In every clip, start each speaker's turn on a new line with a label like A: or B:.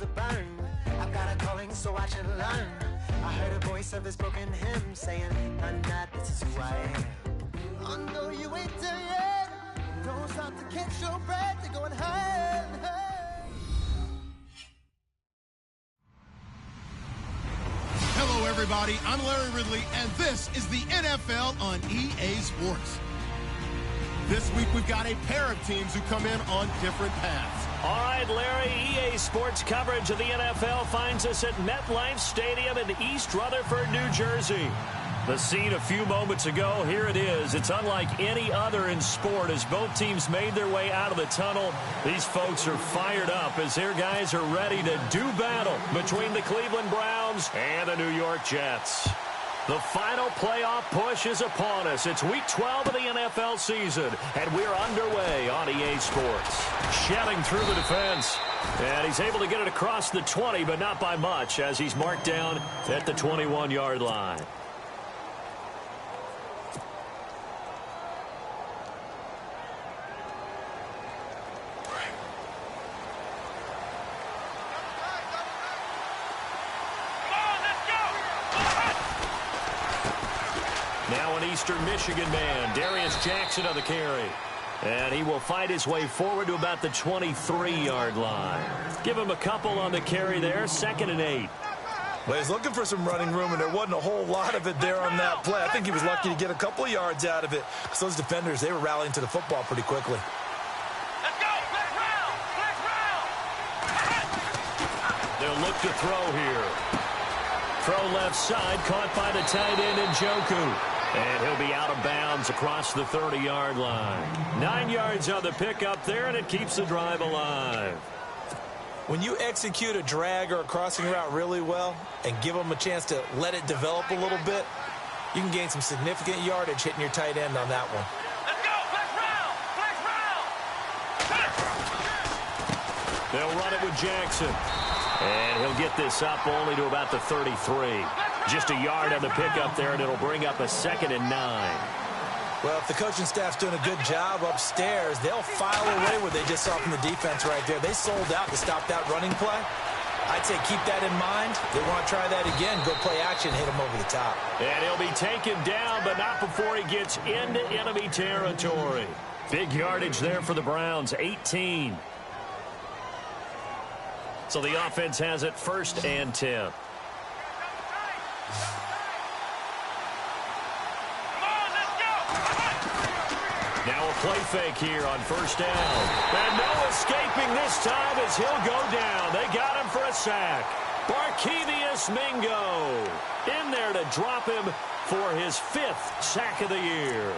A: the burn. I've got a calling, so I should learn. I heard a voice of this broken hymn saying, I'm not, this is who I am. Oh no, you ain't there yet. Don't stop to catch your breath. You're going higher and higher.
B: Hello, everybody. I'm Larry Ridley, and this is the NFL on EA Sports. This week, we've got a pair of teams who come in on different paths.
C: All right, Larry, EA Sports coverage of the NFL finds us at MetLife Stadium in East Rutherford, New Jersey. The scene a few moments ago, here it is. It's unlike any other in sport as both teams made their way out of the tunnel. These folks are fired up as their guys are ready to do battle between the Cleveland Browns and the New York Jets. The final playoff push is upon us. It's Week 12 of the NFL season, and we're underway on EA Sports. Shedding through the defense, and he's able to get it across the 20, but not by much, as he's marked down at the 21-yard line. Now an Eastern Michigan man, Darius Jackson on the carry. And he will fight his way forward to about the 23-yard line. Give him a couple on the carry there, 2nd and 8.
D: Well, he's looking for some running room, and there wasn't a whole lot of it there on that play. I think he was lucky to get a couple of yards out of it. Because those defenders, they were rallying to the football pretty quickly.
C: Let's go! Flex round! Flex round! They'll look to throw here. Throw left side, caught by the tight end Njoku. And he'll be out of bounds across the 30-yard line. 9 yards on the pickup there, and it keeps the drive alive.
D: When you execute a drag or a crossing route really well and give them a chance to let it develop a little bit, you can gain some significant yardage hitting your tight end on that one.
C: Let's go! Flex round! Flex round! They'll run it with Jackson. And he'll get this up only to about the 33. Just a yard on the pickup there, and it'll bring up a 2nd and 9.
D: Well, if the coaching staff's doing a good job upstairs, they'll file away what they just saw from the defense right there. They sold out to stop that running play. I'd say keep that in mind. They want to try that again. Go play action, hit him over the top. And
C: he'll be taken down, but not before he gets into enemy territory. Big yardage there for the Browns, 18. So the offense has it 1st and 10. Now a play fake here on 1st down. And no escaping this time as he'll go down. They got him for a sack. Barkevious Mingo in there to drop him for his 5th sack of the year.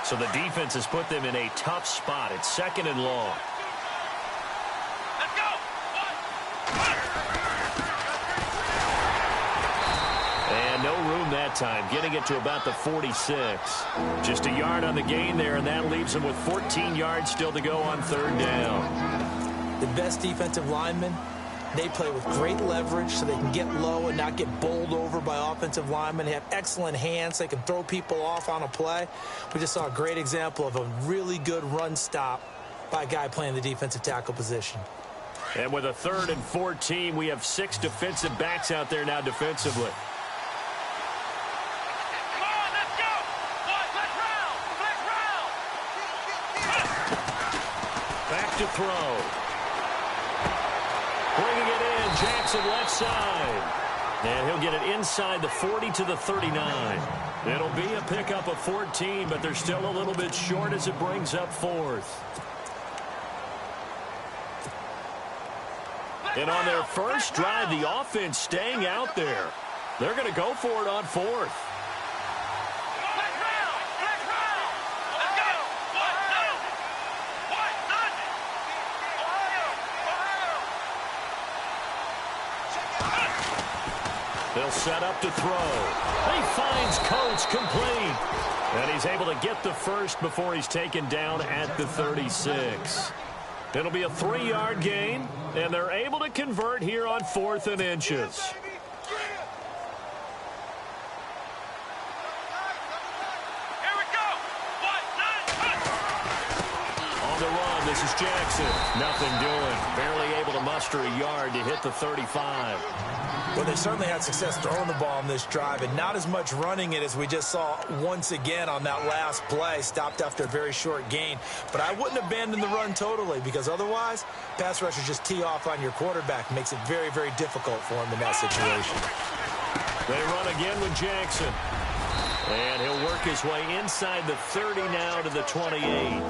C: So the defense has put them in a tough spot. It's 2nd and long. No room that time, getting it to about the 46. Just a yard on the gain there, and that leaves him with 14 yards still to go on 3rd down.
D: The best defensive linemen, they play with great leverage so they can get low and not get bowled over by offensive linemen. They have excellent hands. They can throw people off on a play. We just saw a great example of a really good run stop by a guy playing the defensive tackle position.
C: And with a 3rd and 14, we have 6 defensive backs out there now defensively. To throw. Bringing it in, Jackson left side. And he'll get it inside the 40 to the 39. It'll be a pickup of 14, but they're still a little bit short as it brings up 4th. And on their first drive, the offense staying out there. They're going to go for it on 4th. They'll set up to throw. He finds Coates complete. And he's able to get the 1st before he's taken down at the 36. It'll be a 3-yard gain, and they're able to convert here on 4th and inches. On the run, the This is Jackson. Nothing doing. Barely able to muster a yard to hit the 35.
D: Well, they certainly had success throwing the ball in this drive, and not as much running it as we just saw once again on that last play. Stopped after a very short gain. But I wouldn't abandon the run totally, because otherwise, pass rushers just tee off on your quarterback. Makes it very, very difficult for him in that situation.
C: They run again with Jackson. And he'll work his way inside the 30 now to the 28.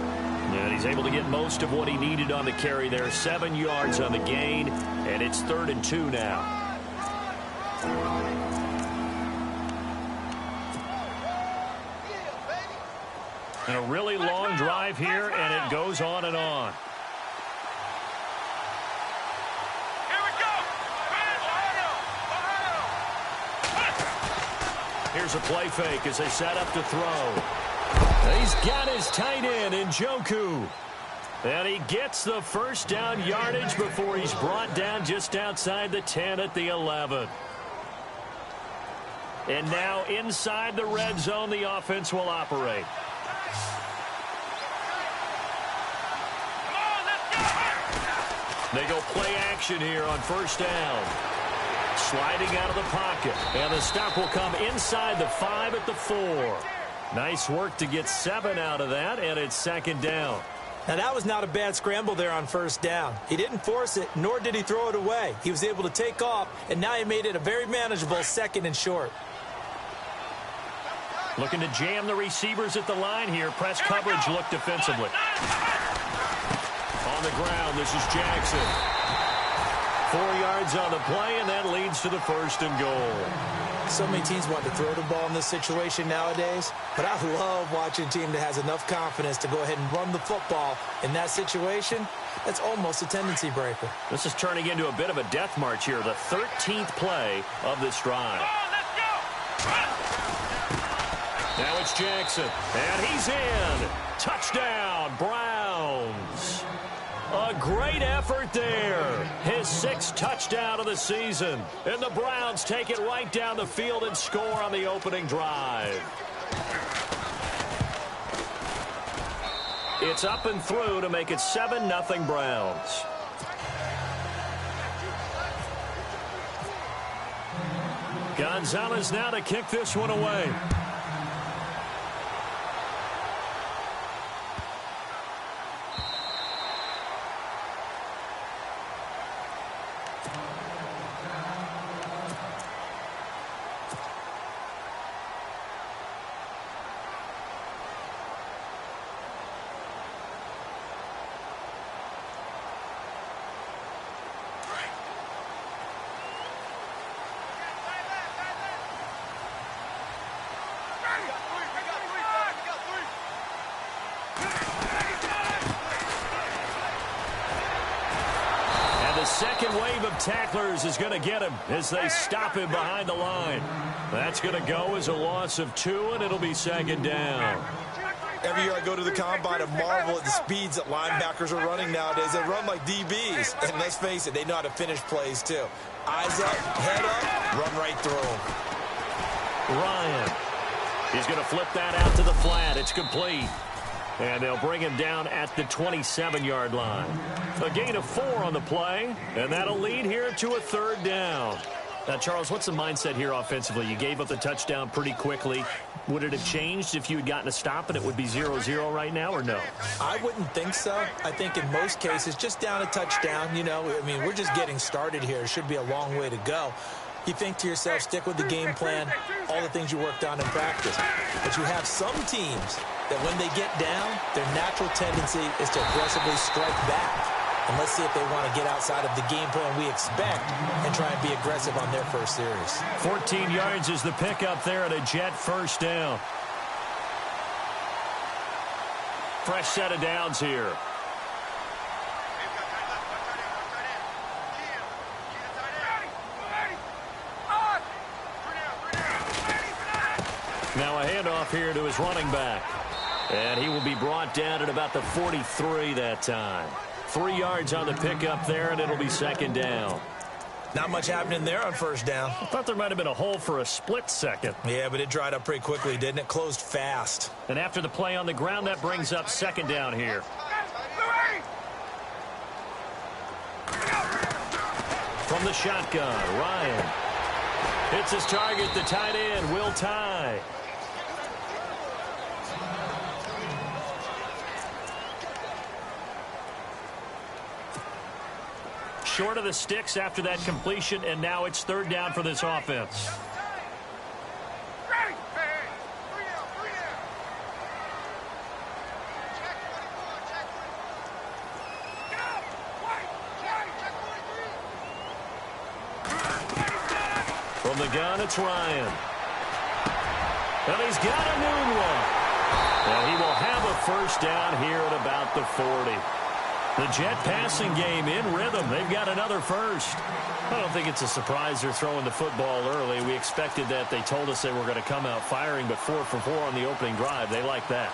C: And he's able to get most of what he needed on the carry there. 7 yards on the gain, and it's 3rd and 2 now. And a really long drive here, and it goes on and on. Here's a play fake as they set up to throw. He's got his tight end in Njoku. And he gets the first down yardage before he's brought down just outside the 10 at the 11. And now inside the red zone, the offense will operate. They go play action here on first down. Sliding out of the pocket. And the stop will come inside the 5 at the 4. Nice work to get 7 out of that, and it's 2nd down.
D: Now, that was not a bad scramble there on first down. He didn't force it, nor did he throw it away. He was able to take off, and now he made it a very manageable 2nd and short.
C: Looking to jam the receivers at the line here. Press coverage look defensively. On the ground, this is Jackson. 4 yards on the play, and that leads to the 1st and goal.
D: So many teams want to throw the ball in this situation nowadays, but I love watching a team that has enough confidence to go ahead and run the football in that situation. That's almost a tendency breaker.
C: This is turning into a bit of a death march here, the 13th play of this drive. Now it's Jackson, and he's in. Touchdown, Browns. A great effort there. His 6th touchdown of the season. And the Browns take it right down the field and score on the opening drive. It's up and through to make it 7-0 Browns. Gonzalez now to kick this one away. Second wave of tacklers is going to get him as they stop him behind the line. That's going to go as a loss of 2, and it'll be 2nd down.
D: Every year I go to the combine and marvel at the speeds that linebackers are running nowadays. They run like DBs, and let's face it, they know how to finish plays too. Eyes up, head up, run right through them.
C: Ryan. He's going to flip that out to the flat. It's complete. And they'll bring him down at the 27-yard line. A gain of 4 on the play, and that'll lead here to a 3rd down. Now, Charles, what's the mindset here offensively? You gave up the touchdown pretty quickly. Would it have changed if you had gotten a stop and it would be 0-0 right now, or no?
D: I wouldn't think so. I think in most cases, just down a touchdown, you know, I mean, we're just getting started here. It should be a long way to go. You think to yourself, stick with the game plan, all the things you worked on in practice. But you have some teams that when they get down, their natural tendency is to aggressively strike back. And let's see if they want to get outside of the game plan we expect and try and be aggressive on their first series.
C: 14 yards is the pickup there at a Jet 1st down. Fresh set of downs here. Now a handoff here to his running back. And he will be brought down at about the 43 that time. 3 yards on the pickup there, and it'll be 2nd down.
D: Not much happening there on first down.
C: I thought there might have been a hole for a split second.
D: Yeah, but it dried up pretty quickly, didn't it? Closed fast.
C: And after the play on the ground, that brings up 2nd down here. from the shotgun. Ryan hits his target, the tight end, Will Tye. Short of the sticks after that completion, and now it's third down for this offense. From the gun, it's Ryan. And he's got a noon one. And he will have a first down here at about the 40. The Jet passing game in rhythm. They've got another first. I don't think it's a surprise they're throwing the football early. We expected that. They told us they were going to come out firing, but 4 for 4 on the opening drive. They like that.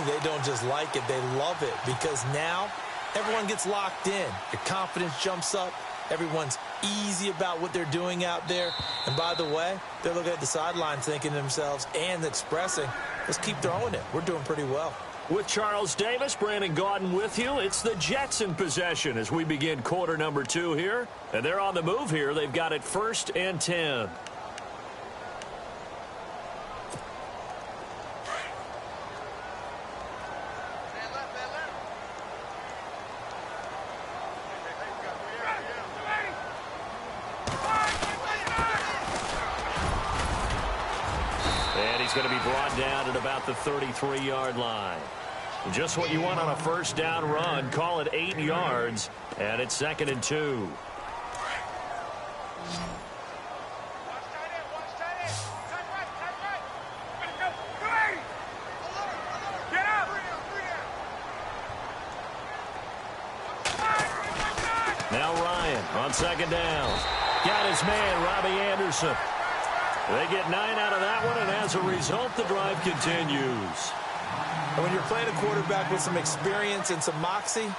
D: They don't just like it. They love it because now everyone gets locked in. Your confidence jumps up. Everyone's easy about what they're doing out there. And by the way, they're looking at the sideline thinking to themselves and expressing, let's keep throwing it. We're doing pretty well.
C: With Charles Davis, Brandon Gaudin with you. It's the Jets in possession as we begin quarter number 2 here. And they're on the move here. They've got it 1st and 10. And he's going to be brought down at about the 33-yard line. Just what you want on a first down run. Call it 8 yards, and it's 2nd and 2. Now Ryan on 2nd down. Got his man, Robbie Anderson. They get 9 out of that one, and as a result, the drive continues.
D: And when you're playing a quarterback with some experience and some moxie,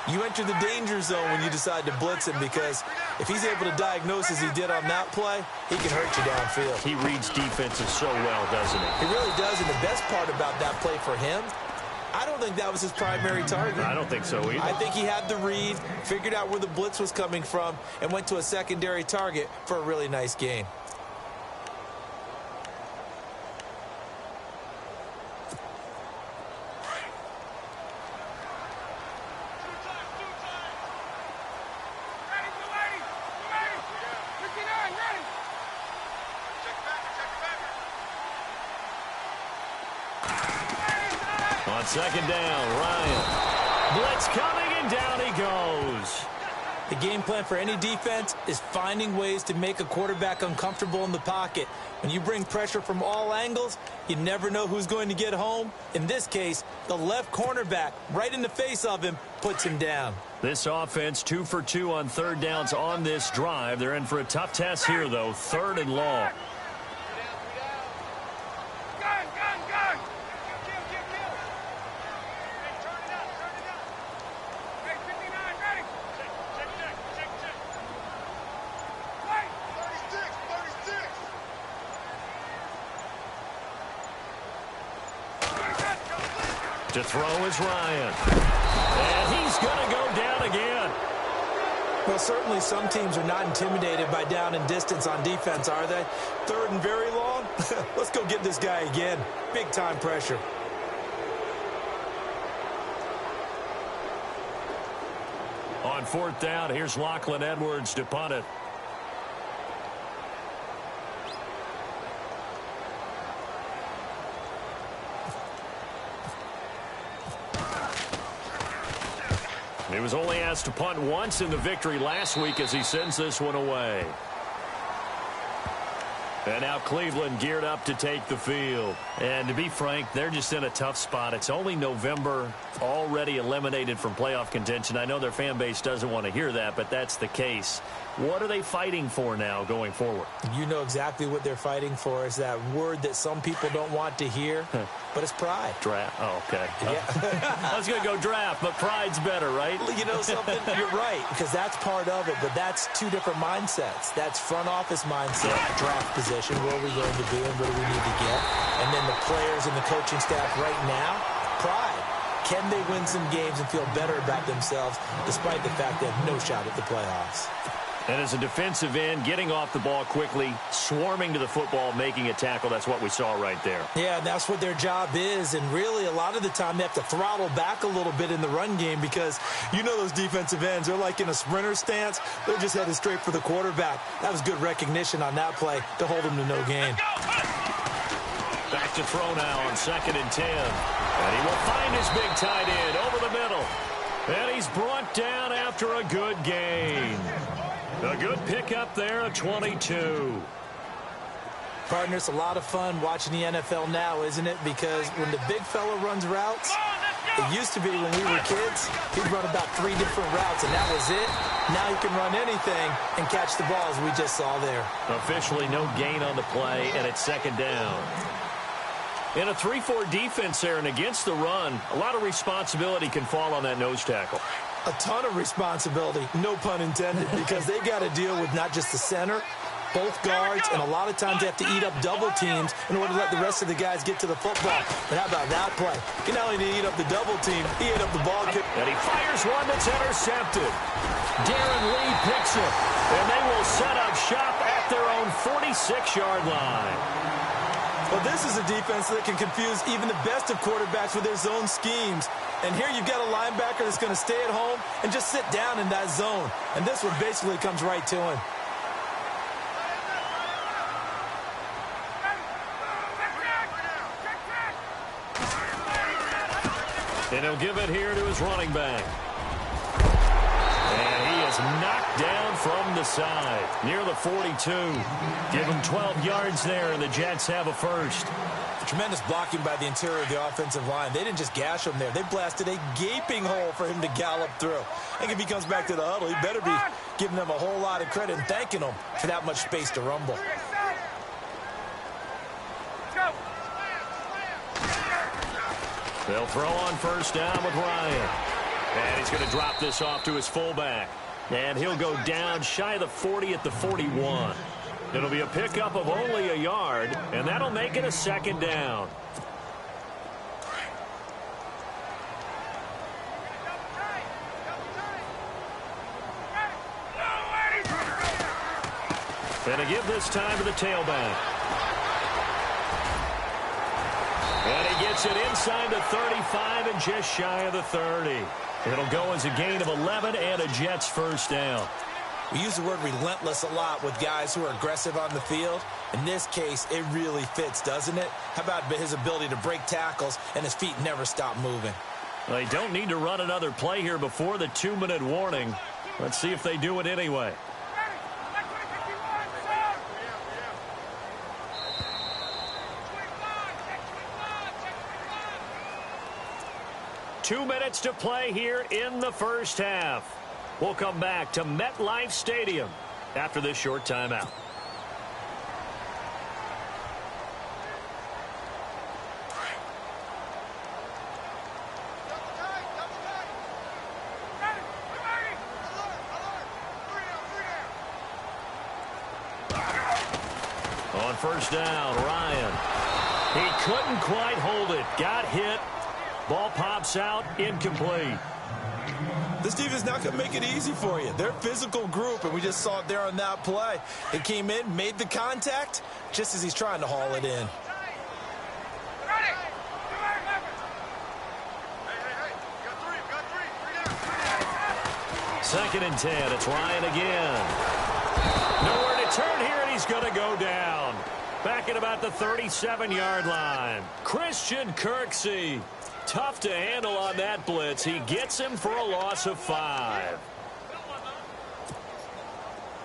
D: you enter the danger zone when you decide to blitz him, because if he's able to diagnose as he did on that play, he can hurt you downfield.
C: He reads defenses so well, doesn't he?
D: He really does, and the best part about that play for him, I don't think that was his primary target.
C: I don't think so either.
D: I think he had the read, figured out where the blitz was coming from, and went to a secondary target for a really nice gain.
C: On 2nd down, Ryan. Blitz coming, and down he goes.
D: The game plan for any defense is finding ways to make a quarterback uncomfortable in the pocket. When you bring pressure from all angles, you never know who's going to get home. In this case, the left cornerback, right in the face of him, puts him down.
C: This offense 2 for 2 on 3rd downs on this drive. They're in for a tough test here, though. 3rd and long. To throw is Ryan. And he's going to go down again.
D: Well, certainly some teams are not intimidated by down and distance on defense, are they? 3rd and very long? Let's go get this guy again. Big-time pressure.
C: On 4th down, here's Lachlan Edwards to punt it. He was only asked to punt once in the victory last week as he sends this one away. And now Cleveland geared up to take the field. And to be frank, they're just in a tough spot. It's only November, already eliminated from playoff contention. I know their fan base doesn't want to hear that, but that's the case. What are they fighting for now going forward?
D: You know exactly what they're fighting for. Is that word that some people don't want to hear, but it's pride.
C: Draft. Oh, okay.
D: Yeah.
C: I was going to go draft, but pride's better, right?
D: You know something? You're right, because that's part of it, but that's 2 different mindsets. That's front office mindset, draft position, where are we going to be and what do we need to get? And then the players and the coaching staff right now, pride. Can they win some games and feel better about themselves despite the fact they have no shot at the playoffs?
C: And as a defensive end, getting off the ball quickly, swarming to the football, making a tackle, that's what we saw right there.
D: Yeah, and that's what their job is. And really, a lot of the time, they have to throttle back a little bit in the run game because you know those defensive ends, they're like in a sprinter stance. They're just headed straight for the quarterback. That was good recognition on that play to hold them to no gain.
C: Back to throw now on 2nd and 10. And he will find his big tight end over the middle. And he's brought down after a good gain. A good pickup there at 22.
D: Partner, it's a lot of fun watching the NFL now, isn't it? Because when the big fella runs routes, it used to be when we were kids, he'd run about 3 different routes, and that was it. Now he can run anything and catch the ball, as we just saw there.
C: Officially no gain on the play, and it's 2nd down. In a 3-4 defense there and against the run, a lot of responsibility can fall on that nose tackle.
D: A ton of responsibility, no pun intended, because they got to deal with not just the center, both guards, and a lot of times they have to eat up double teams in order to let the rest of the guys get to the football. But how about that play? He not only did he eat up the double team, he ate up the ball kick.
C: And he fires one that's intercepted. Darren Lee picks it, and they will set up shop at their own 46-yard line.
D: Well, this is a defense that can confuse even the best of quarterbacks with their zone schemes. And here you've got a linebacker that's going to stay at home and just sit down in that zone. And this one basically comes right to him.
C: And he'll give it here to his running back. And he is knocked down from the side, near the 42. Give him 12 yards there, and the Jets have a first.
D: Tremendous blocking by the interior of the offensive line. They didn't just gash him there. They blasted a gaping hole for him to gallop through. I think if he comes back to the huddle, he better be giving them a whole lot of credit and thanking them for that much space to rumble.
C: They'll throw on 1st down with Ryan. And he's going to drop this off to his fullback. And he'll go down shy of the 40 at the 41. It'll be a pickup of only a yard, and that'll make it a 2nd down. And a give this time to the tailback. And he gets it inside the 35 and just shy of the 30. It'll go as a gain of 11 and a Jets 1st down.
D: We use the word relentless a lot with guys who are aggressive on the field. In this case, it really fits, doesn't it? How about his ability to break tackles and his feet never stop moving?
C: They don't need to run another play here before the 2-minute warning. Let's see if they do it anyway. Two minutes to play here in the 1st half. We'll come back to MetLife Stadium after this short timeout. On 1st down, Ryan. He couldn't quite hold it. Got hit. Ball pops out, incomplete.
D: This defense is not going to make it easy for you. They're a physical group, and we just saw it there on that play. It came in, made the contact, just as he's trying to haul it in.
C: Second and 10, it's Ryan again. Nowhere to turn here, and he's going to go down. Back at about the 37-yard line. Christian Kirksey. Tough to handle on that blitz. He gets him for a loss of 5.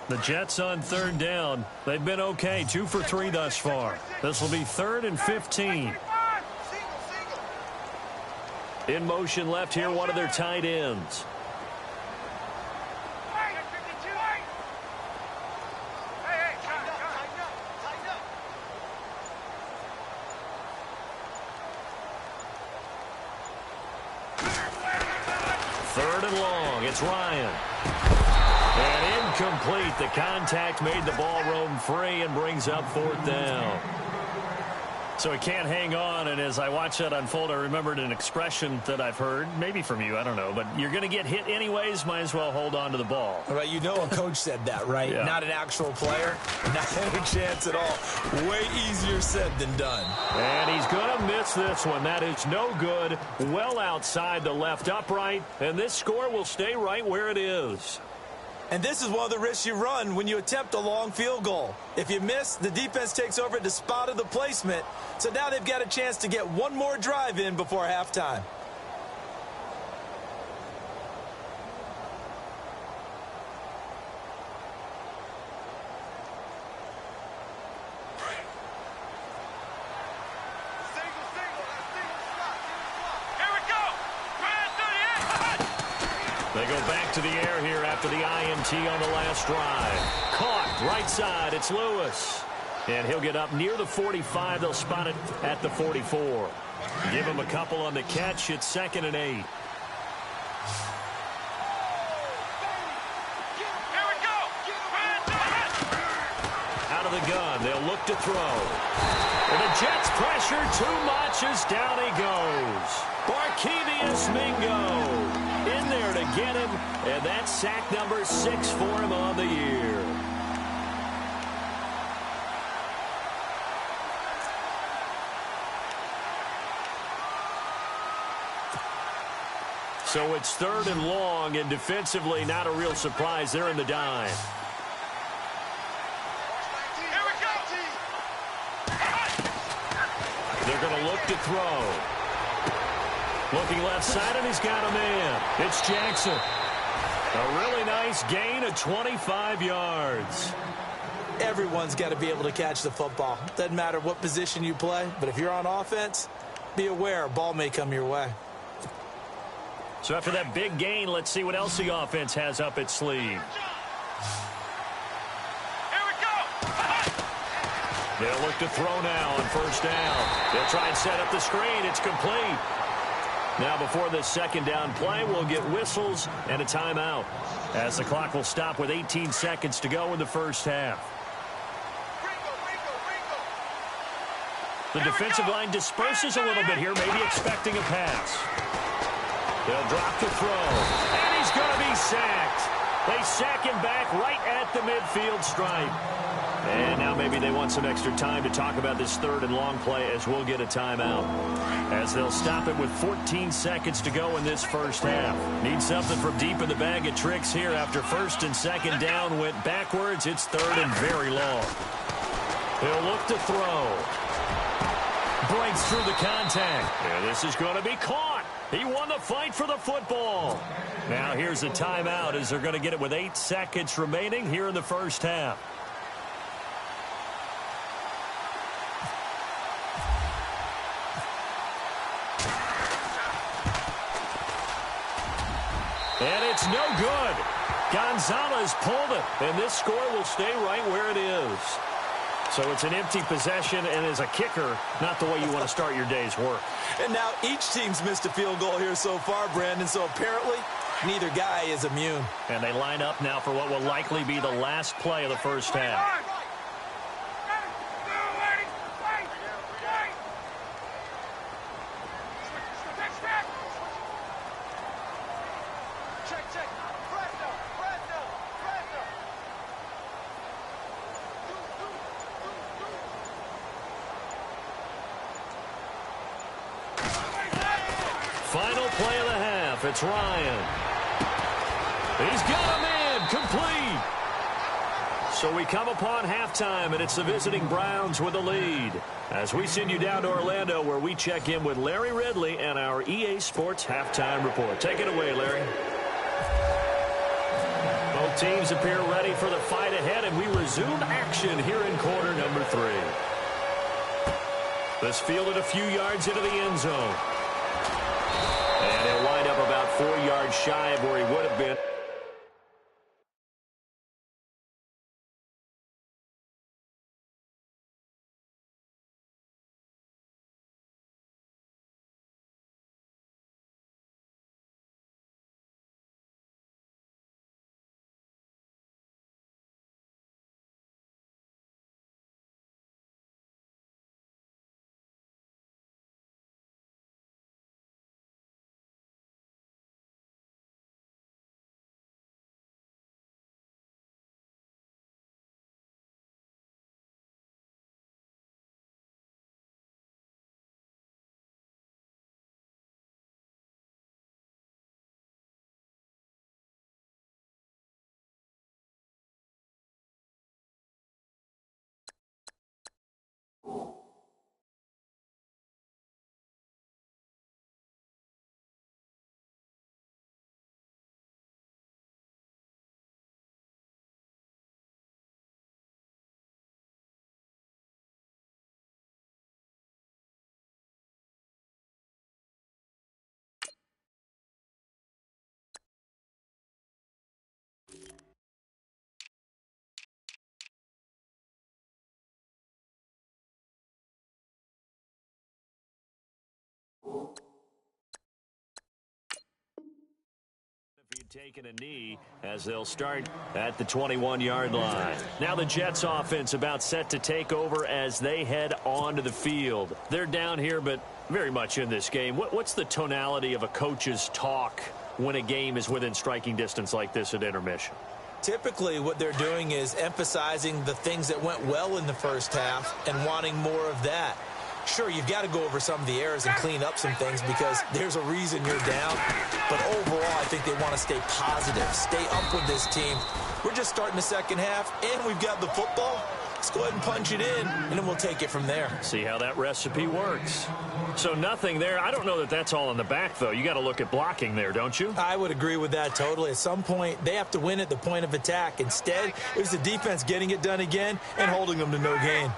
C: The Jets on 3rd down. They've been okay, 2 for 3 thus far. This will be 3rd and 15. In motion left here, one of their tight ends. It's Ryan. And incomplete. The contact made the ball roam free and brings up 4th down. So he can't hang on, and as I watch that unfold, I remembered an expression that I've heard, maybe from you, I don't know, but you're going to get hit anyways, might as well hold on to the ball.
D: Right, you know a coach said that, right?
C: Yeah.
D: Not an actual player, not any chance at all. Way easier said than done.
C: And he's going to miss this one. That is no good, well outside the left upright, and this score will stay right where it is.
D: And this is one of the risks you run when you attempt a long field goal. If you miss, the defense takes over at the spot of the placement. So now they've got a chance to get one more drive in before halftime.
C: They go back to the air here after the INT on the last drive. Caught right side. It's Lewis. And he'll get up near the 45. They'll spot it at the 44. Give him a couple on the catch. It's 2nd and 8. Out of the gun. They'll look to throw. And the Jets pressure too much as down he goes. Barkevius Mingo in there to get him, and that's sack number 6 for him on the year. So it's 3rd and long, and defensively not a real surprise. They're in the dime. They're going to look to throw. Looking left side, and he's got a man. It's Jackson. A really nice gain of 25 yards.
D: Everyone's got to be able to catch the football. Doesn't matter what position you play, but if you're on offense, be aware a ball may come your way.
C: So after that big gain, let's see what else the offense has up its sleeve. They'll look to throw now on 1st down. They'll try and set up the screen. It's complete. Now before this 2nd down play, we'll get whistles and a timeout, as the clock will stop with 18 seconds to go in the 1st half. The defensive line disperses a little bit here, maybe expecting a pass. They'll drop to throw, and he's going to be sacked. They sack him back right at the midfield stripe. And now maybe they want some extra time to talk about this 3rd and long play, as we'll get a timeout, as they'll stop it with 14 seconds to go in this 1st half. Need something from deep in the bag of tricks here after 1st and 2nd down went backwards. It's 3rd and very long. He'll look to throw. Breaks through the contact. And this is going to be caught. He won the fight for the football. Now here's a timeout, as they're going to get it with 8 seconds remaining here in the 1st half. And it's no good. Gonzalez pulled it, and this score will stay right where it is. So it's an empty possession, and as a kicker, not the way you want to start your day's work.
D: And now each team's missed a field goal here so far, Brandon, so apparently neither guy is immune.
C: And they line up now for what will likely be the last play of the 1st half. Final play of the half. It's Ryan. He's got a man. Complete. So we come upon halftime, and it's the visiting Browns with the lead. As we send you down to Orlando, where we check in with Larry Ridley and our EA Sports Halftime Report. Take it away, Larry. Both teams appear ready for the fight ahead, and we resume action here in quarter number 3. This fielded a few yards into the end zone. And he'll wind up about 4 yards shy of where he would have been. Taking a knee as they'll start at the 21-yard line. Now the Jets offense about set to take over as they head onto the field. They're down here, but very much in this game. What's the tonality of a coach's talk when a game is within striking distance like this at intermission?
D: Typically, what they're doing is emphasizing the things that went well in the first half and wanting more of that. Sure, you've got to go over some of the errors and clean up some things because there's a reason you're down. But overall, I think they want to stay positive, stay up with this team. We're just starting the second half, and we've got the football. Let's go ahead and punch it in, and then we'll take it from there.
C: See how that recipe works. So nothing there. I don't know that that's all in the back, though. You got to look at blocking there, don't you?
D: I would agree with that totally. At some point, they have to win at the point of attack. Instead, it was the defense getting it done again and holding them to no gain.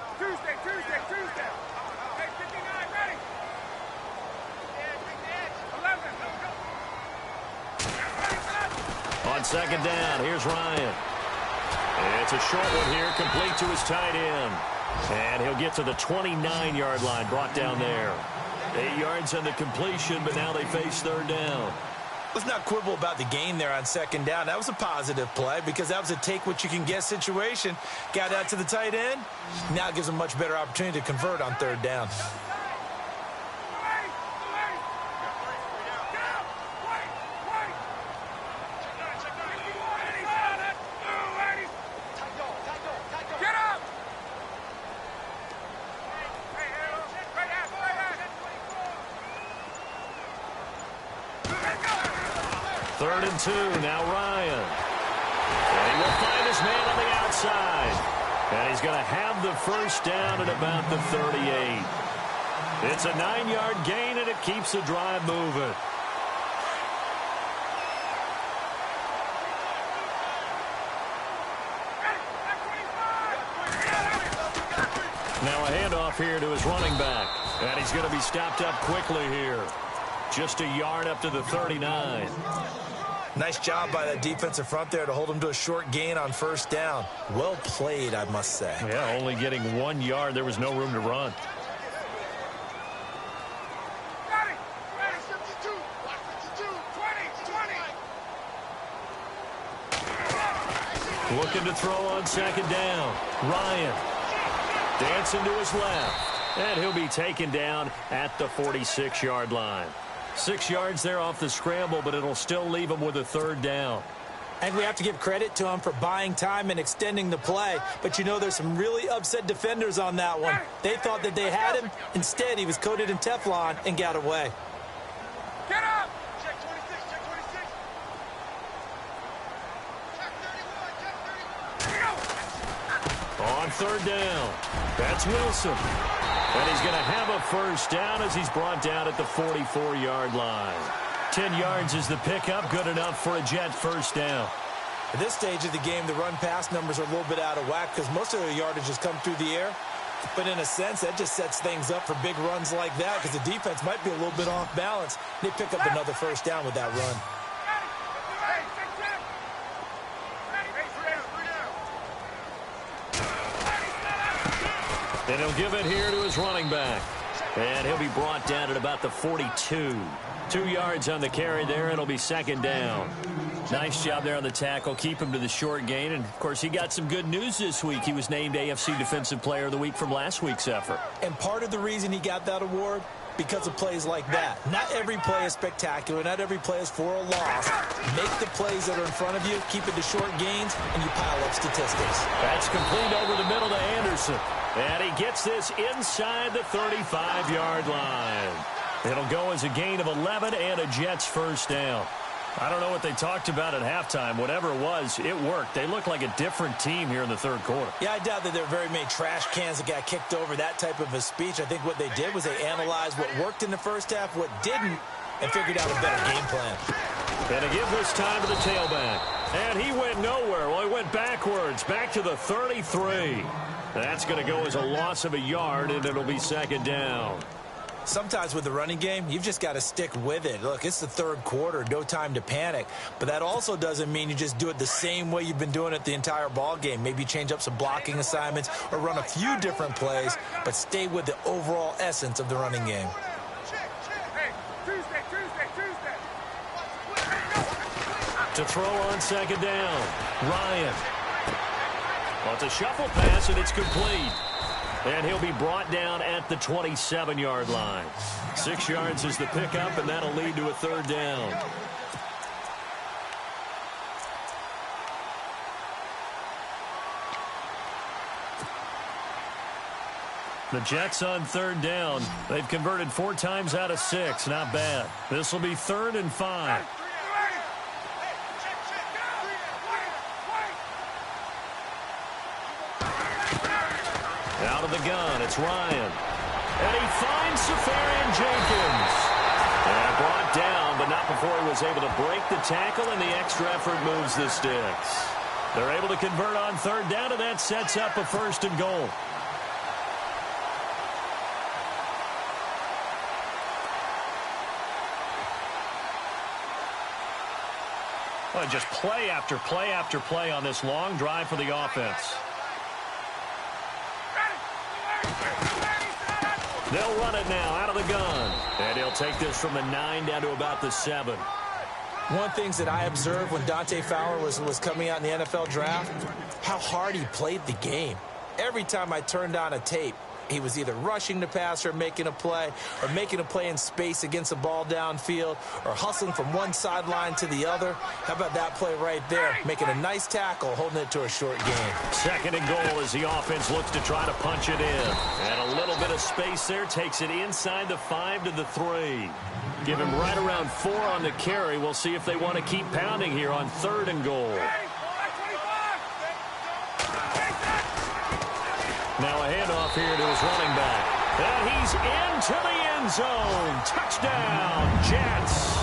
C: On second down, here's Ryan. It's a short one here, complete to his tight end. And he'll get to the 29-yard line, brought down there. 8 yards on the completion, but now they face third down.
D: Let's not quibble about the gain there on second down. That was a positive play because that was a take-what-you-can-get situation. Got out to the tight end. Now it gives them a much better opportunity to convert on third down.
C: Third and 2, now Ryan. And he will find his man on the outside. And he's going to have the first down at about the 38. It's a 9-yard gain, and it keeps the drive moving. Now a handoff here to his running back. And he's going to be stopped up quickly here. Just a yard up to the 39.
D: Nice job by that defensive front there to hold him to a short gain on first down. Well played, I must say.
C: Yeah, only getting 1 yard. There was no room to run. Looking to throw on second down. Ryan dancing to his left. And he'll be taken down at the 46-yard line. 6 yards there off the scramble, but it'll still leave him with a third down.
D: And we have to give credit to him for buying time and extending the play. But, you know, there's some really upset defenders on that one. They thought that they had him. Instead, he was coated in Teflon and got away.
E: Get up!
F: Check 26, check 26. Check 31, check 31.
C: On third down, that's Wilson. And he's going to have a first down as he's brought down at the 44-yard line. 10 yards is the pickup, good enough for a Jet first down.
D: At this stage of the game, the run-pass numbers are a little bit out of whack because most of the yardage has come through the air. But in a sense, that just sets things up for big runs like that because the defense might be a little bit off balance. They pick up another first down with that run.
C: And he'll give it here to his running back. And he'll be brought down at about the 42. 2 yards on the carry there, and it'll be second down. Nice job there on the tackle. Keep him to the short gain. And, of course, he got some good news this week. He was named AFC Defensive Player of the Week from last week's effort.
D: And part of the reason he got that award, because of plays like that. Not every play is spectacular. Not every play is for a loss. Make the plays that are in front of you, keep it to short gains, and you pile up statistics.
C: That's complete over the middle to Anderson. And he gets this inside the 35-yard line. It'll go as a gain of 11 and a Jets first down. I don't know what they talked about at halftime. Whatever it was, it worked. They look like a different team here in the third quarter.
D: Yeah, I doubt that there are very many trash cans that got kicked over, that type of a speech. I think what they did was they analyzed what worked in the first half, what didn't, and figured out a better game plan.
C: And to give this time to the tailback. And he went nowhere. Well, he went backwards, back to the 33. That's going to go as a loss of a yard, and it'll be second down.
D: Sometimes with the running game, you've just got to stick with it. Look, it's the third quarter, no time to panic. But that also doesn't mean you just do it the same way you've been doing it the entire ball game. Maybe change up some blocking assignments or run a few different plays, but stay with the overall essence of the running game.
C: To throw on second down. Ryan. Well, it's a shuffle pass, and it's complete. And he'll be brought down at the 27-yard line. 6 yards is the pickup, and that'll lead to a third down. The Jets on third down. They've converted 4 times out of 6. Not bad. This will be 3rd and 5. Out of the gun, it's Ryan. And he finds Safarian Jenkins. And brought down, but not before he was able to break the tackle, and the extra effort moves the sticks. They're able to convert on third down, and that sets up a 1st and goal. Well, just play after play after play on this long drive for the offense. They'll run it now out of the gun. And he'll take this from the 9 down to about the 7.
D: One of the things that I observed when Dante Fowler was coming out in the NFL draft, how hard he played the game. Every time I turned on a tape, he was either rushing the passer, making a play, or making a play in space against the ball downfield, or hustling from one sideline to the other. How about that play right there? Making a nice tackle, holding it to a short gain. 2nd and goal as the offense looks to try to punch it in.
C: And a little bit of space there takes it inside the 5 to the 3. Give him right around 4 on the carry. We'll see if they want to keep pounding here on 3rd and goal. Now a handoff here to his running back. And he's into the end zone. Touchdown, Jets.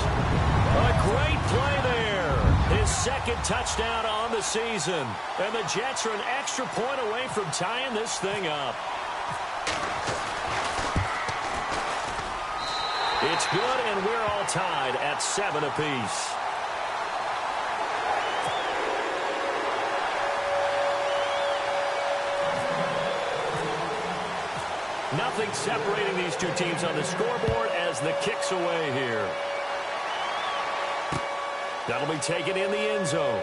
C: A great play there. His 2nd touchdown on the season. And the Jets are an extra point away from tying this thing up. It's good, and we're all tied at 7 apiece. Nothing separating these two teams on the scoreboard as the kick's away here. That'll be taken in the end zone.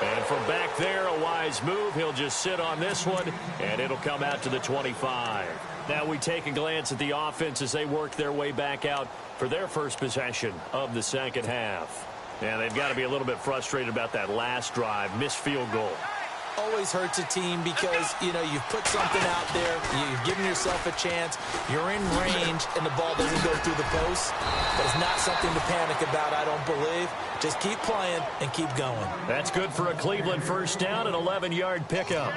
C: And from back there, a wise move. He'll just sit on this one, and it'll come out to the 25. Now we take a glance at the offense as they work their way back out for their first possession of the 2nd half. And they've got to be a little bit frustrated about that last drive, missed field goal.
D: Always hurts a team because, you know, you've put something out there, you've given yourself a chance, you're in range, and the ball doesn't go through the post. But it's not something to panic about, I don't believe. Just keep playing and keep going.
C: That's good for a Cleveland 1st down, an 11-yard pickup.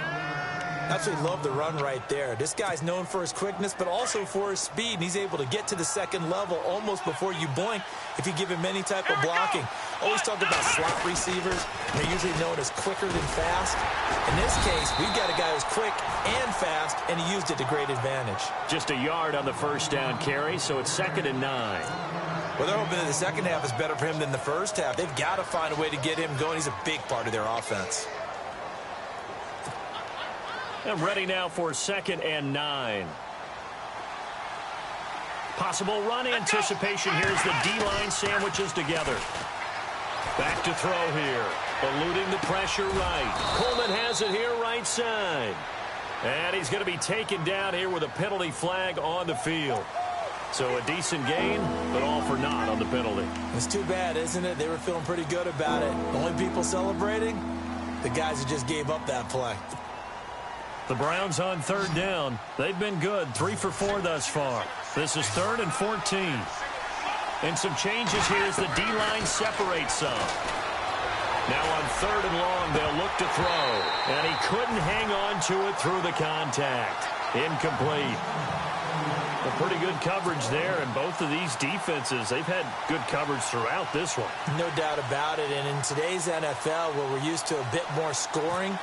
D: Absolutely love the run right there. This guy's known for his quickness, but also for his speed. And he's able to get to the 2nd level almost before you blink if you give him any type of blocking. Always talk about slot receivers. They're usually known as quicker than fast. In this case, we've got a guy who's quick and fast, and he used it to great advantage.
C: Just a yard on the 1st down carry, so it's 2nd and 9.
D: Well, they're hoping that the 2nd half is better for him than the 1st half. They've got to find a way to get him going. He's a big part of their offense.
C: And ready now for 2nd and 9. Possible run anticipation. Here's the D-line sandwiches together. Back to throw here. Eluding the pressure right. Coleman has it here right side. And he's going to be taken down here with a penalty flag on the field. So a decent gain, but all for naught on the penalty.
D: It's too bad, isn't it? They were feeling pretty good about it. The only people celebrating, the guys who just gave up that play.
C: The Browns on 3rd down. They've been good, 3 for 4 thus far. This is 3rd and 14. And some changes here as the D-line separates some. Now on 3rd and long, they'll look to throw. And he couldn't hang on to it through the contact. Incomplete. A pretty good coverage there, and both of these defenses, they've had good coverage throughout this one.
D: No doubt about it, and in today's NFL, where we're used to a bit more scoring,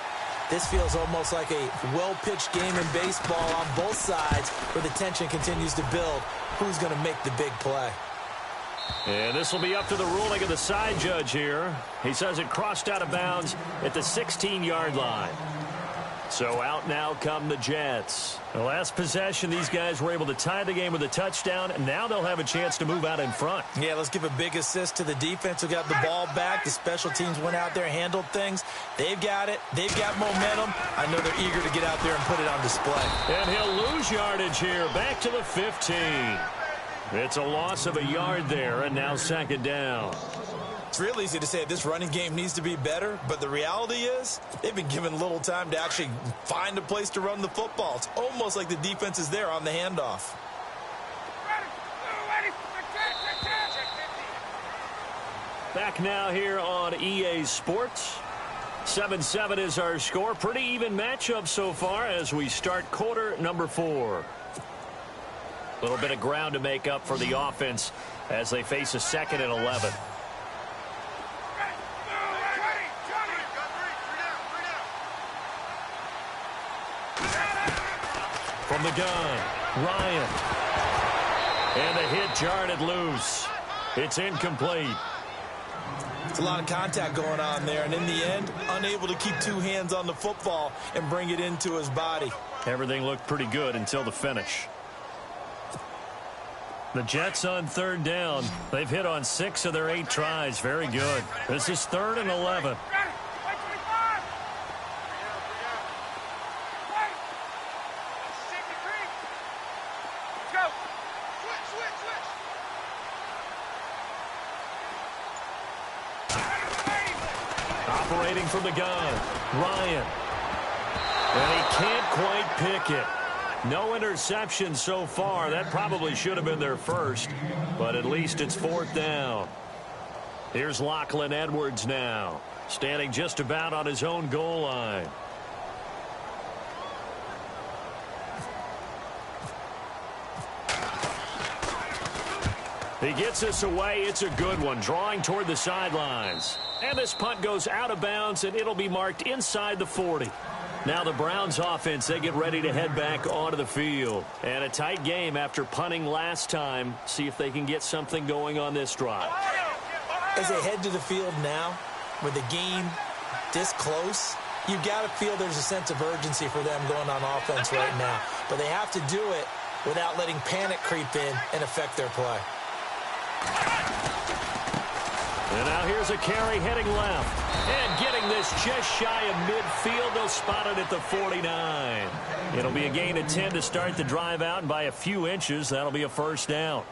D: this feels almost like a well-pitched game in baseball on both sides where the tension continues to build. Who's going to make the big play?
C: And this will be up to the ruling of the side judge here. He says it crossed out of bounds at the 16-yard line. So out now come the Jets. The last possession, these guys were able to tie the game with a touchdown, and now they'll have a chance to move out in front.
D: Yeah, let's give a big assist to the defense who got the ball back. The special teams went out there, handled things. They've got it. They've got momentum. I know they're eager to get out there and put it on display.
C: And he'll lose yardage here, back to the 15. It's a loss of a yard there, and now second down.
D: It's real easy to say this running game needs to be better, but the reality is they've been given little time to actually find a place to run the football. It's almost like the defense is there on the handoff.
C: Back now here on EA Sports. 7-7 is our score. Pretty even matchup so far as we start quarter number 4. A little bit of ground to make up for the offense as they face a 2nd and 11. From the gun, Ryan. And the hit jarred loose. It's incomplete.
D: It's a lot of contact going on there, and in the end, unable to keep two hands on the football and bring it into his body.
C: Everything looked pretty good until the finish. The Jets on 3rd down. They've hit on 6 of their 8 tries. Very good. This is 3rd and 11. Operating from the gun, Ryan. And he can't quite pick it. No interception so far. That probably should have been their first, but at least it's 4th down. Here's Lachlan Edwards now, standing just about on his own goal line. He gets this away. It's a good one, drawing toward the sidelines. And this punt goes out of bounds, and it'll be marked inside the 40. Now the Browns offense, they get ready to head back onto the field. And a tight game after punting last time. See if they can get something going on this drive.
D: As they head to the field now, with the game this close, you've got to feel there's a sense of urgency for them going on offense right now. But they have to do it without letting panic creep in and affect their play.
C: And now here's a carry heading left. And getting this just shy of midfield. They'll spot it at the 49. It'll be a gain of 10 to start the drive out, and by a few inches, that'll be a 1st down.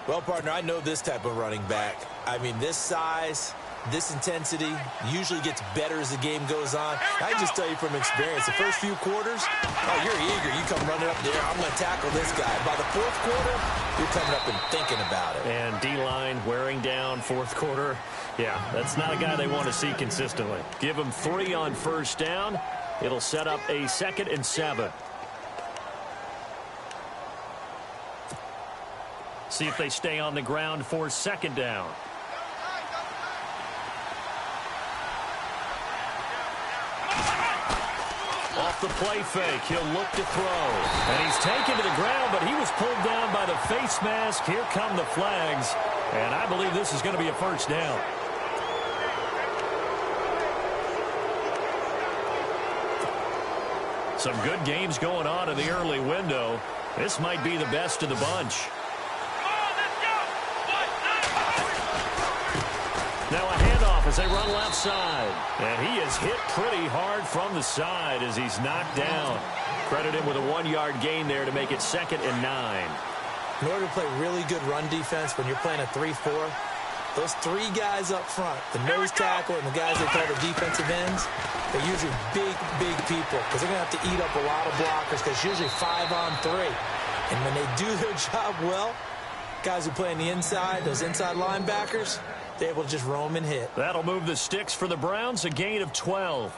D: Well, partner, I know this type of running back. I mean, this size, this intensity usually gets better as the game goes on. I can just tell you from experience, the first few quarters, oh, you're eager. You come running up there, I'm going to tackle this guy. By the 4th quarter, you're coming up and thinking about it.
C: And D-line wearing down 4th quarter. Yeah, that's not a guy they want to see consistently. Give him 3 on 1st down. It'll set up a 2nd and 7. See if they stay on the ground for 2nd down. Off the play fake, he'll look to throw. And he's taken to the ground, but he was pulled down by the face mask. Here come the flags. And I believe this is going to be a 1st down. Some good games going on in the early window. This might be the best of the bunch. Now a handoff as they run left side. And he is hit pretty hard from the side as he's knocked down. Credit him with a 1-yard gain there to make it 2nd and 9.
D: In order to play really good run defense when you're playing a 3-4, those 3 guys up front, the nose tackle and the guys they call the defensive ends, they're usually big, big people because they're going to have to eat up a lot of blockers because it's usually 5 on 3. And when they do their job well, guys who play on the inside, those inside linebackers, they're able to just roam and hit.
C: That'll move the sticks for the Browns, a gain of 12.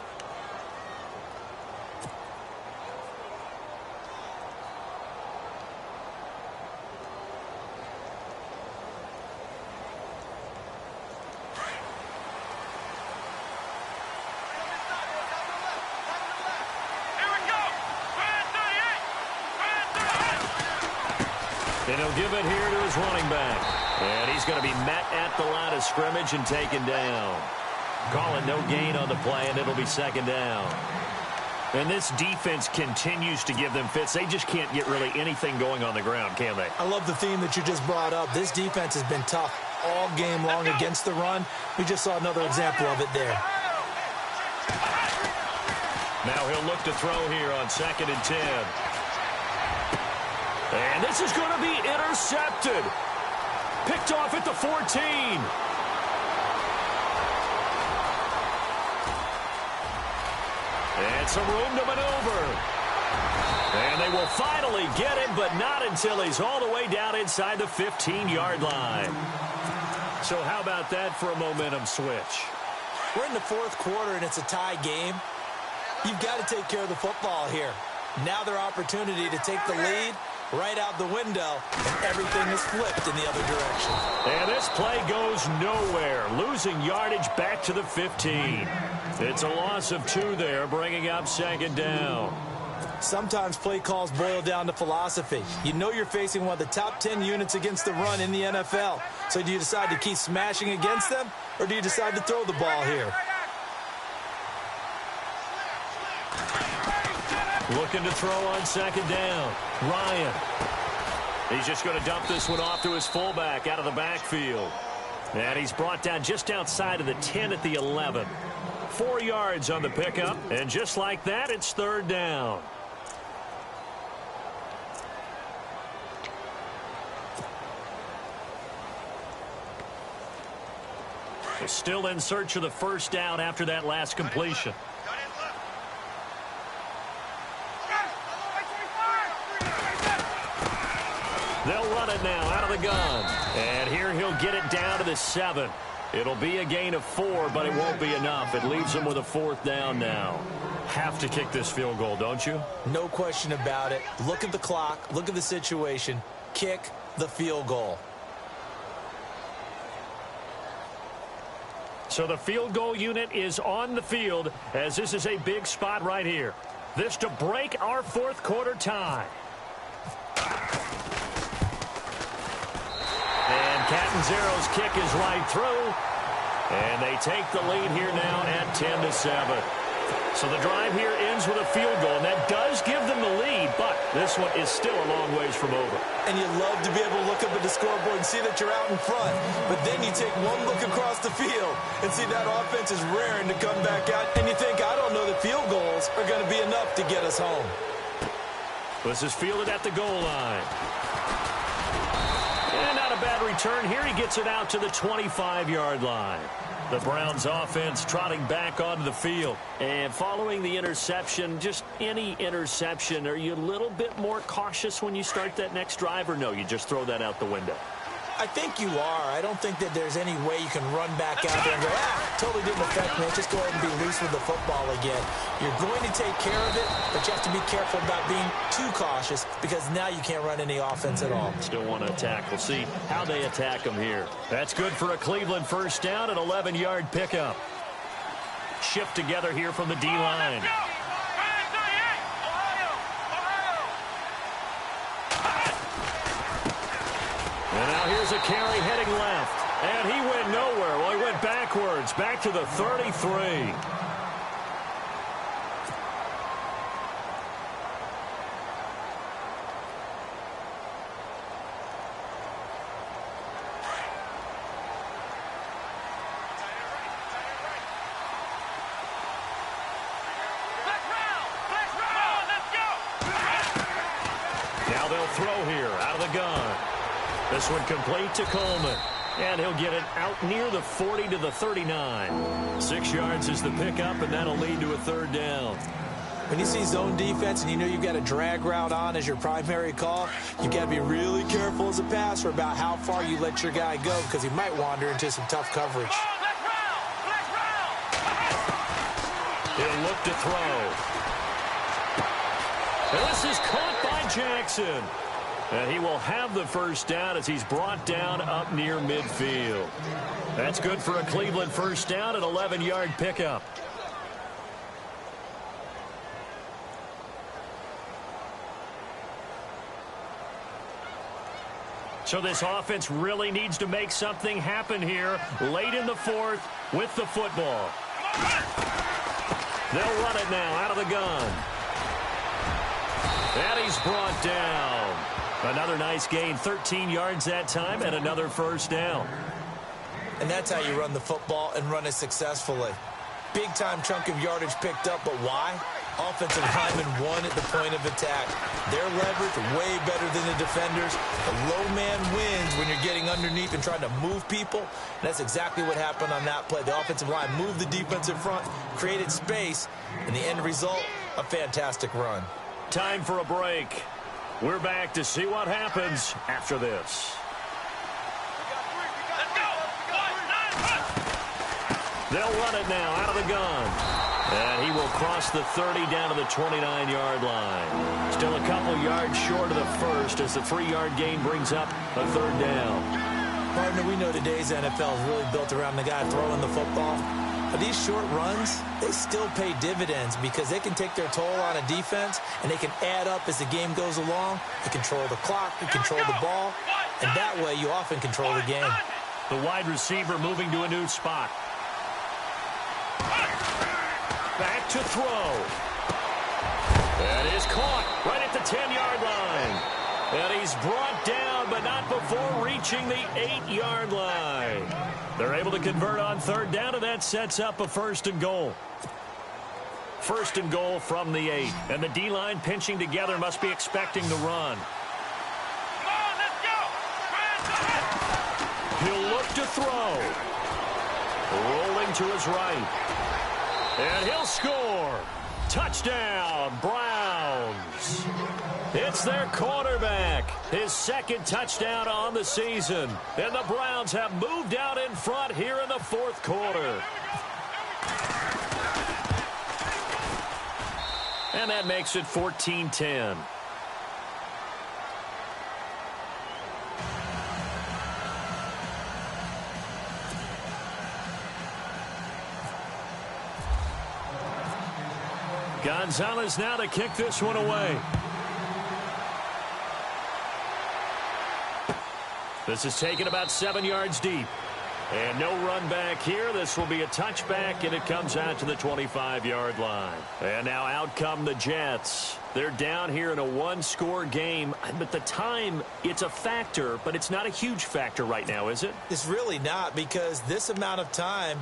C: And he'll give it here to his running back. And he's going to be met at the line of scrimmage and taken down. Call it no gain on the play, and it'll be 2nd down. And this defense continues to give them fits. They just can't get really anything going on the ground, can they?
D: I love the theme that you just brought up. This defense has been tough all game long against the run. We just saw another example of it there.
C: Now he'll look to throw here on 2nd and 10. And this is going to be intercepted. Picked off at the 14. And some room to maneuver. And they will finally get him, but not until he's all the way down inside the 15-yard line. So how about that for a momentum switch?
D: We're in the 4th quarter, and it's a tie game. You've got to take care of the football here. Now their opportunity to take the lead right out the window, and everything is flipped in the other direction.
C: And this play goes nowhere, losing yardage back to the 15. It's a loss of 2 there, bringing up 2nd down.
D: Sometimes play calls boil down to philosophy. You know you're facing one of the top 10 units against the run in the NFL. So do you decide to keep smashing against them, or do you decide to throw the ball here?
C: Looking to throw on 2nd down. Ryan. He's just going to dump this one off to his fullback out of the backfield. And he's brought down just outside of the 10 at the 11. 4 yards on the pickup, and just like that, it's 3rd down. They're still in search of the 1st down after that last completion. They'll run it now out of the gun. And here he'll get it down to the 7. It'll be a gain of 4, but it won't be enough. It leaves him with a 4th down now. Have to kick this field goal, don't you?
D: No question about it. Look at the clock. Look at the situation. Kick the field goal.
C: So the field goal unit is on the field, as this is a big spot right here. This to break our 4th quarter tie. And Catanzero's kick is right through. And they take the lead here now at 10-7. So the drive here ends with a field goal, and that does give them the lead, but this one is still a long ways from over.
D: And you love to be able to look up at the scoreboard and see that you're out in front, but then you take one look across the field and see that offense is raring to come back out, and you think, I don't know that field goals are going to be enough to get us home.
C: This is fielded at the goal line. And not a bad return here. He gets it out to the 25-yard line. The Browns offense trotting back onto the field. And following the interception, just any interception, are you a little bit more cautious when you start that next drive, or no, you just throw that out the window?
D: I think you are. I don't think that there's any way you can run back out there and go, totally didn't affect me. Just go ahead and be loose with the football again. You're going to take care of it, but you have to be careful about being too cautious because now you can't run any offense at all.
C: Still want to attack. We'll see how they attack them here. That's good for a Cleveland 1st down, an 11-yard pickup. Shift together here from the D-line. And now here's a carry heading left. And he went nowhere. Well, he went backwards, back to the 33. Now they'll throw here out of the gun. This one complete to Coleman. And he'll get it out near the 40 to the 39. 6 yards is the pickup, and that'll lead to a 3rd down.
D: When you see zone defense and you know you've got a drag route on as your primary call, you've got to be really careful as a passer about how far you let your guy go because he might wander into some tough coverage.
C: He'll look to throw. And this is caught by Jackson. And he will have the 1st down as he's brought down up near midfield. That's good for a Cleveland 1st down, an 11-yard pickup. So this offense really needs to make something happen here late in the 4th with the football. They'll run it now out of the gun. And he's brought down. Another nice gain, 13 yards that time, and another first down.
D: And that's how you run the football and run it successfully. Big-time chunk of yardage picked up, but why? Offensive linemen won at the point of attack. Their leverage way better than the defenders. The low man wins when you're getting underneath and trying to move people. And that's exactly what happened on that play. The offensive line moved the defensive front, created space, and the end result, a fantastic run.
C: Time for a break. We're back to see what happens after this. They'll run it now out of the gun. And he will cross the 30 down to the 29-yard line. Still a couple yards short of the first as the 3-yard gain brings up a third down.
D: Partner, we know today's NFL is really built around the guy throwing the football. But these short runs, they still pay dividends because they can take their toll on a defense and they can add up as the game goes along. You control the clock, you control the ball, and that way you often control the game.
C: The wide receiver moving to a new spot. Back to throw. That is caught right at the 10-yard line. And he's brought down, but not before reaching the 8-yard line. They're able to convert on third down, and that sets up a first and goal. First and goal from the 8. And the D-line pinching together must be expecting the run.
F: Come on, let's go.
C: He'll look to throw. Rolling to his right. And he'll score. Touchdown, Browns. It's their quarterback. His second touchdown on the season. And the Browns have moved out in front here in the fourth quarter. And that makes it 14-10. Gonzalez now to kick this one away. This is taken about 7 yards deep. And no run back here. This will be a touchback, and it comes out to the 25-yard line. And now out come the Jets. They're down here in a one-score game. But the time, it's a factor, but it's not a huge factor right now, is it?
D: It's really not, because this amount of time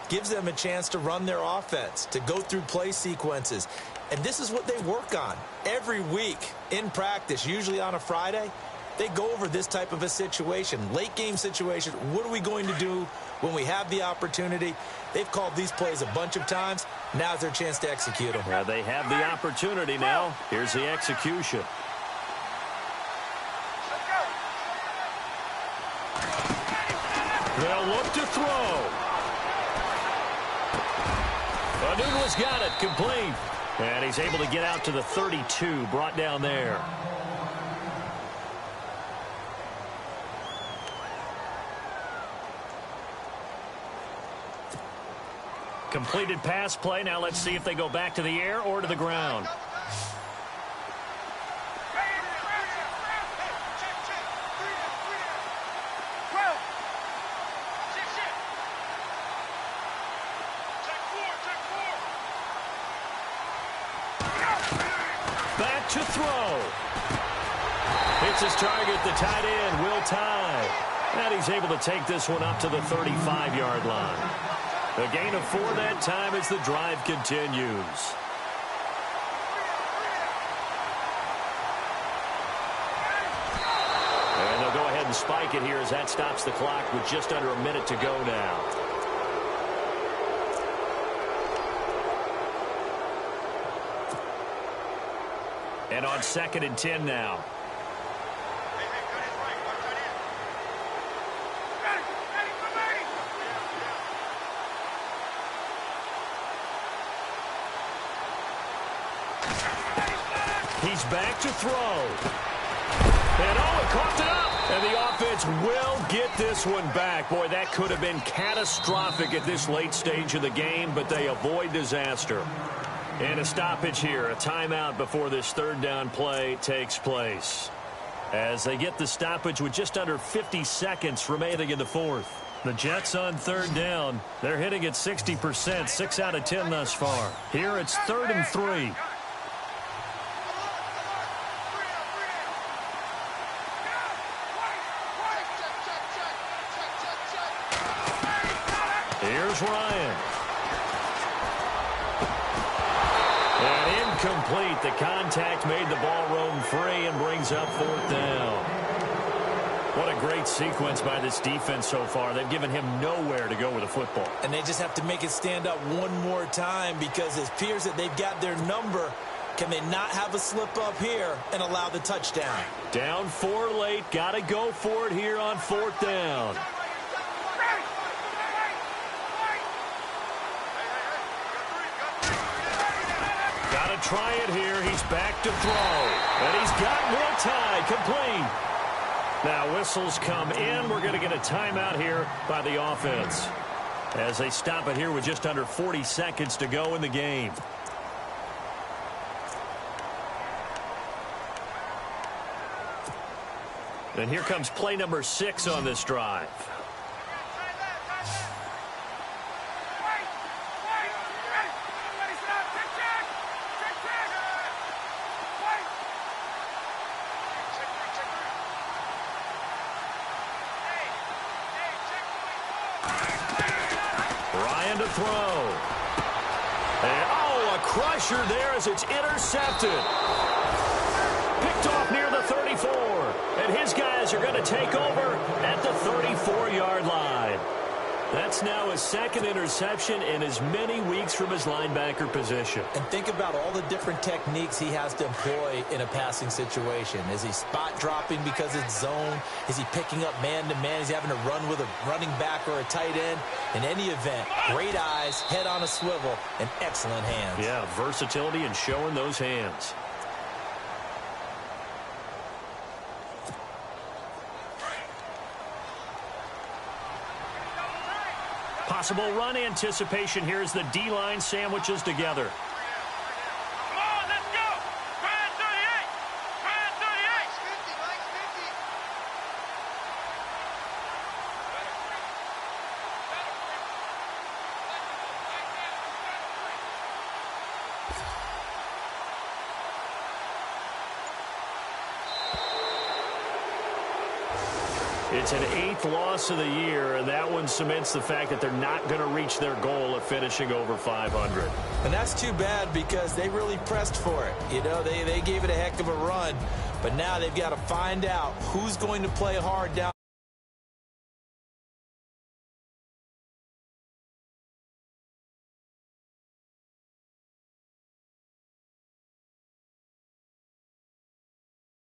D: gives them a chance to run their offense, to go through play sequences. And this is what they work on every week in practice, usually on a Friday. They go over this type of a situation, late game situation. What are we going to do when we have the opportunity? They've called these plays a bunch of times. Now's their chance to execute them.
C: Well, they have the opportunity now. Here's the execution. They'll look to throw. Anunua's got it, complete. And he's able to get out to the 32, brought down there. Completed pass play. Now let's see if they go back to the air or to the ground. Back to throw. It's his target, the tight end, Will Tye. And he's able to take this one up to the 35-yard line. A gain of 4 that time as the drive continues. And they'll go ahead and spike it here as that stops the clock with just under a minute to go now. And on 2nd and 10 now. He's back to throw. And he coughed it up. And the offense will get this one back. Boy, that could have been catastrophic at this late stage of the game, but they avoid disaster. And a stoppage here, a timeout before this third down play takes place. As they get the stoppage with just under 50 seconds remaining in the fourth. The Jets on third down. They're hitting at 60%, 6 out of 10 thus far. Here it's 3rd and 3. Here's Ryan. And incomplete. The contact made the ball roam free and brings up 4th down. What a great sequence by this defense so far. They've given him nowhere to go with the football.
D: And they just have to make it stand up one more time because it appears that they've got their number. Can they not have a slip up here and allow the touchdown?
C: Down 4 late. Got to go for it here on 4th down. Got to try it here. He's back to throw. And he's got one tied. Complete. Now whistles come in. We're going to get a timeout here by the offense as they stop it here with just under 40 seconds to go in the game. And here comes play number 6 on this drive. Ryan to throw. And, a crusher there as it's intercepted. Picked off near the 34. And his guys are going to take over at the 34-yard line. That's now his 2nd interception in as many weeks from his linebacker position.
D: And think about all the different techniques he has to employ in a passing situation. Is he spot dropping because it's zone? Is he picking up man-to-man? Is he having to run with a running back or a tight end? In any event, great eyes, head on a swivel, and excellent hands.
C: Yeah, versatility and showing those hands. Possible run anticipation here as the D-line sandwiches together.
F: Come on, let's go. Try and 38. Try and 38. 50, Mike, 50.
C: It's an 8th loss of the year, and that one cements the fact that they're not going to reach their goal of finishing over 500.
D: And that's too bad because they really pressed for it. You know, they gave it a heck of a run, but now they've got to find out who's going to play hard down.